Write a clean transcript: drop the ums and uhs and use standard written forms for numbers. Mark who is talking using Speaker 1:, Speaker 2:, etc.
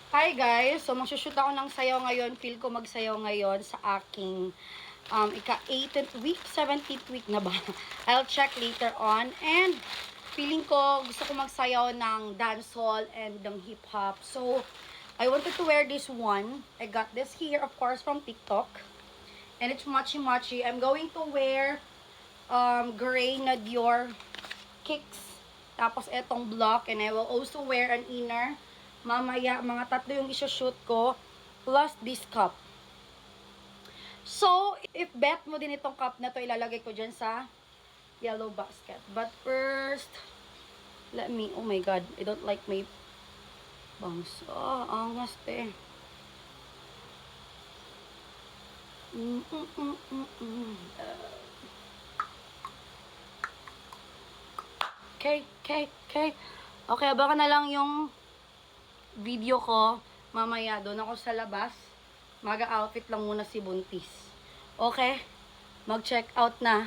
Speaker 1: Hi guys! So magsushoot ako ng sayaw ngayon. Feel ko magsayaw ngayon sa aking ika-18th week, 17th week na ba? I'll check later on. And feeling ko gusto ko magsayaw ng dancehall and ng hip-hop. So I wanted to wear this one. I got this here, of course, from TikTok. And it's matchy-matchy. I'm going to wear gray na Dior kicks. Tapos etong block. And I will also wear an inner. Mamaya, mga tatlo yung isushoot ko. Plus this cup. So, if bet mo din itong cup na to, ilalagay ko dyan sa yellow basket. But first, let me, oh my god, I don't like my bangs. Oh, angas te. Okay. Okay, abangan na lang yung video ko. Mamaya, doon ako sa labas. Maga-outfit lang muna si Buntis. Okay? Mag-check out na.